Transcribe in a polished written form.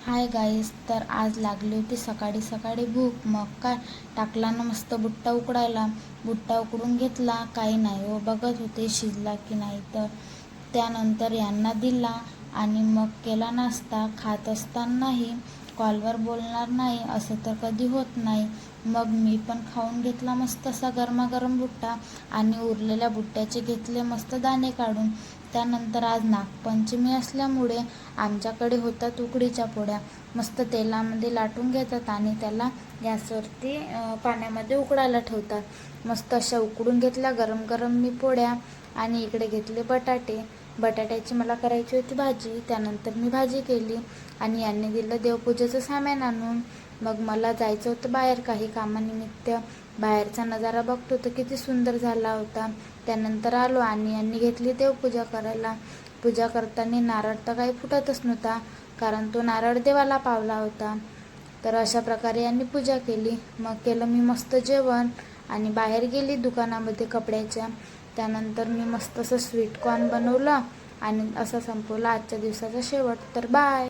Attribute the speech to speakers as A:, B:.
A: Hi guys, तर आज लागली होती सकाळी सकाळी भूक. मग काय टाकला ना मस्त बुट्टा उकडायला. बुट्टा उकडून घेतला, काही नाही हो, बघत होते शिजला की नाही. तर त्यानंतर यांना दिला आणि मग केला नाश्ता. खात असतानाही कॉलवर बोलणार नाही असं तर कधी होत नाही. मग मी पण खाऊन घेतला मस्त असा गरमागरम बुट्टा आणि उरलेल्या बुट्ट्याचे घेतले मस्त दाणे काढून. त्यानंतर आज नागपंचमी असल्यामुळे आमच्याकडे होतात उकडीच्या पोळ्या. मस्त तेलामध्ये लाटून घेतात आणि त्याला गॅसवरती पाण्यामध्ये उकडायला ठेवतात. मस्त अशा उकडून घेतल्या गरम गरम मी पोळ्या. आणि इकडे घेतले बटाट्याची मला करायची होती भाजी. त्यानंतर मी भाजी केली आणि यांनी दिलं देवपूजेचं सामान आणून. मग मला जायचं होतं बाहेर काही कामानिमित्त. बाहेरचा नजारा बघतो तर किती सुंदर झाला होता. त्यानंतर आलो आणि यांनी घेतली देवपूजा करायला. पूजा करताना नारळ तर काही फुटतच नव्हता, कारण तो नारळ देवाला पावला होता. तर अशा प्रकारे यांनी पूजा केली. मग केलं मी मस्त जेवण आणि बाहेर गेली दुकानामध्ये कपड्याच्या. त्यानंतर मी मस्त असं स्वीटकॉर्न बनवलं आणि असं संपवलं आजच्या दिवसाचा शेवट. तर बाय.